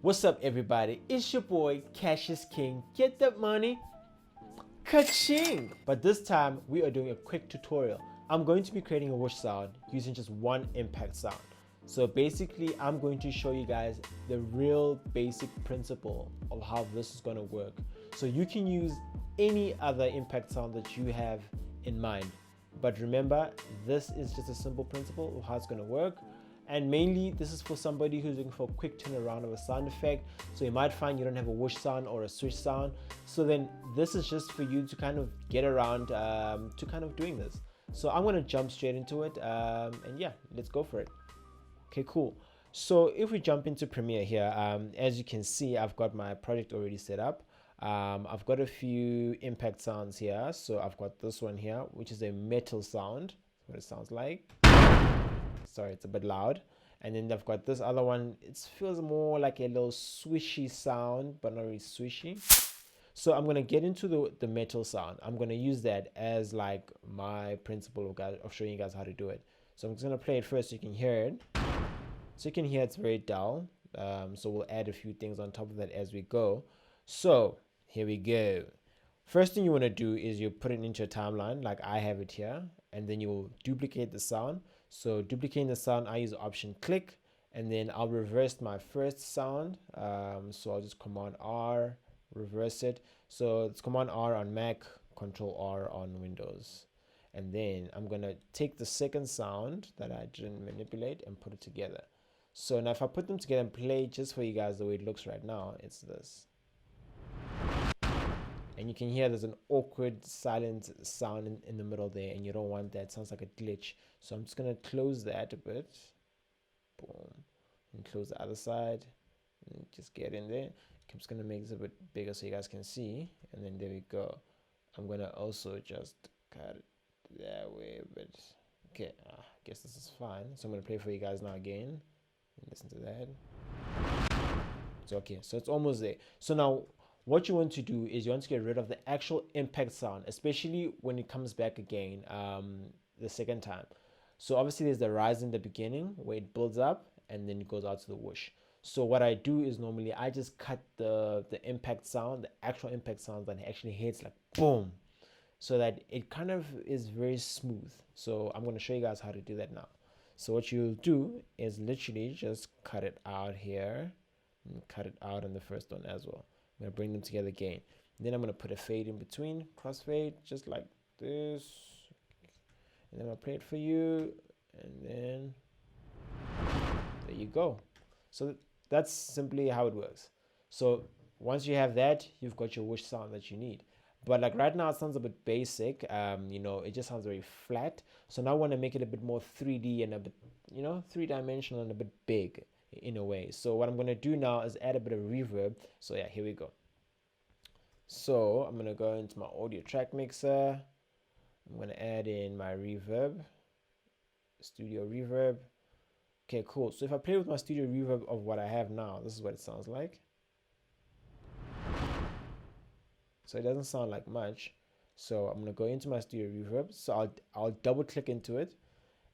What's up, everybody? It's your boy Cash is King. Get that money, ka-ching! But this time we are doing a quick tutorial. I'm going to be creating a whoosh sound using just one impact sound. So basically, I'm going to show you guys the real basic principle of how this is going to work. So you can use any other impact sound that you have in mind. But remember, this is just a simple principle of how it's going to work. And mainly, this is for somebody who's looking for a quick turnaround of a sound effect. So you might find you don't have a whoosh sound or a swish sound. So then this is just for you to kind of get around to kind of doing this. So I'm going to jump straight into it. And yeah, let's go for it. Okay, cool. So if we jump into Premiere here, as you can see, I've got my project already set up. I've got a few impact sounds here. So I've got this one here, which is a metal sound. That's what it sounds like. Sorry, it's a bit loud. And then I've got this other one. It feels more like a little swishy sound, but not really swishy. So I'm gonna get into the metal sound. I'm gonna use that as like my principle of showing you guys how to do it. So I'm just gonna play it first so you can hear it. So you can hear it's very dull. So we'll add a few things on top of that as we go. So here we go. First thing you want to do is you put it into a timeline like I have it here, and then you will duplicate the sound. So duplicating the sound, I use option click, and then I'll reverse my first sound. So I'll just command R, reverse it. So it's command R on Mac, control R on Windows. And then I'm going to take the second sound that I didn't manipulate and put it together. So now if I put them together and play just for you guys the way it looks right now, it's this. And you can hear there's an awkward silent sound in the middle there, and you don't want that. It sounds like a glitch. So I'm just going to close that a bit. Boom. And close the other side. And just get in there. I'm just going to make this a bit bigger so you guys can see. And then there we go. I'm going to also just cut it that way a bit. Okay, I guess this is fine. So I'm going to play for you guys now again. Listen to that. So okay, so it's almost there. So now what you want to do is you want to get rid of the actual impact sound, especially when it comes back again the second time. So obviously there's the rise in the beginning where it builds up and then it goes out to the whoosh. So what I do is normally I just cut the impact sound, the actual impact sound that actually hits like boom, so that it kind of is very smooth. So I'm going to show you guys how to do that now. So what you'll do is literally just cut it out here and cut it out on the first one as well. I'm going to bring them together again. Then I'm going to put a fade in between, crossfade, just like this. And then I'll play it for you. And then there you go. So that's simply how it works. So once you have that, you've got your whoosh sound that you need. But like right now it sounds a bit basic, it just sounds very flat. So now I want to make it a bit more 3D and a bit, three-dimensional and a bit big in a way. So what I'm going to do now is add a bit of reverb. So yeah, here we go. So I'm going to go into my audio track mixer. I'm going to add in my reverb, studio reverb. Okay, cool. So if I play with my studio reverb of what I have now, this is what it sounds like. So it doesn't sound like much. So I'm going to go into my studio reverb. So I'll double click into it.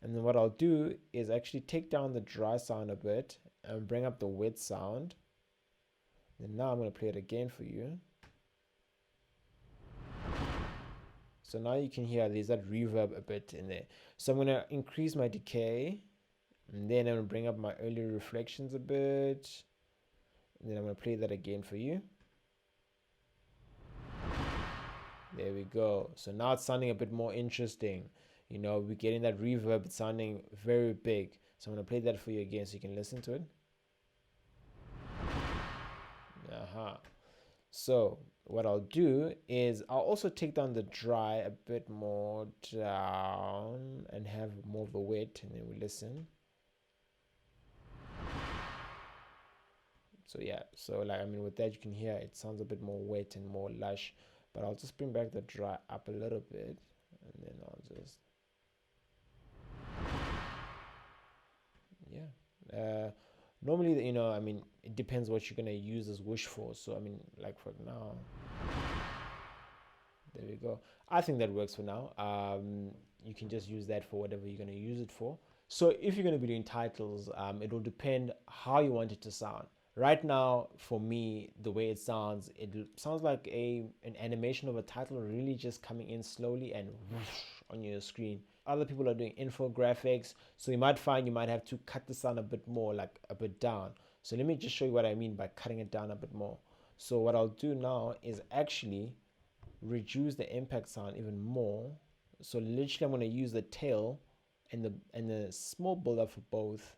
And then what I'll do is actually take down the dry sound a bit and bring up the wet sound. And now I'm going to play it again for you. So now you can hear there's that reverb a bit in there. So I'm going to increase my decay. And then I'm going to bring up my early reflections a bit. And then I'm going to play that again for you. There we go. So now it's sounding a bit more interesting. We're getting that reverb. It's sounding very big. So I'm going to play that for you again so you can listen to it. So what I'll do is I'll also take down the dry a bit more down and have more of the wet, and then we listen. So yeah, so with that you can hear it sounds a bit more wet and more lush. But I'll just bring back the dry up a little bit, and then I'll just, normally, it depends what you're going to use this whoosh for. So, like for now, there we go. I think that works for now. You can just use that for whatever you're going to use it for. So if you're going to be doing titles, it will depend how you want it to sound. right now for me, the way it sounds like an animation of a title really just coming in slowly and whoosh on your screen. Other people are doing infographics, so you might find you might have to cut the sound a bit more, like a bit down. So let me just show you what I mean by cutting it down a bit more. So what I'll do now is actually reduce the impact sound even more. So literally I'm going to use the tail and the small build up for both,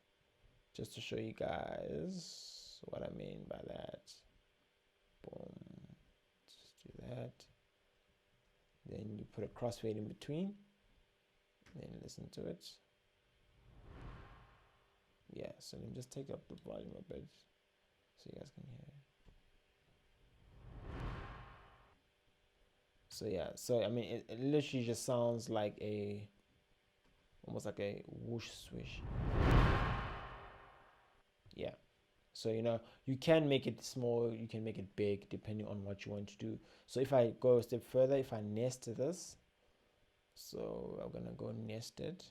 just to show you guys what I mean by that. Boom. Just do that. Then you put a crossfade in between. Then listen to it. Yeah, so let me just take up the volume a bit so you guys can hear. So yeah, so I mean it literally just sounds like almost like a whoosh swish. Yeah. So you can make it small, you can make it big depending on what you want to do. So if I go a step further, if I nest this, so I'm gonna go nested,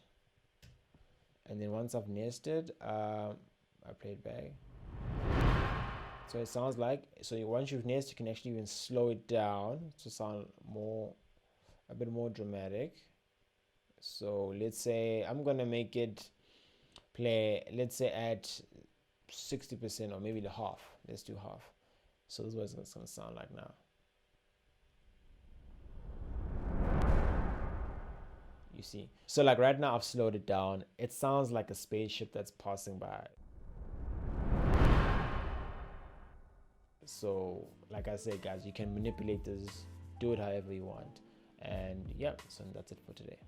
and then once I've nested, I play it back. So it sounds like, once you've nested, you can actually even slow it down to sound a bit more dramatic. So let's say I'm gonna make it play, let's say at 60% or maybe the half. Let's do half. So this is what it's gonna sound like now. You see, so like right now I've slowed it down. It sounds like a spaceship that's passing by. So like I said, guys, you can manipulate this, do it however you want. And yeah, so that's it for today.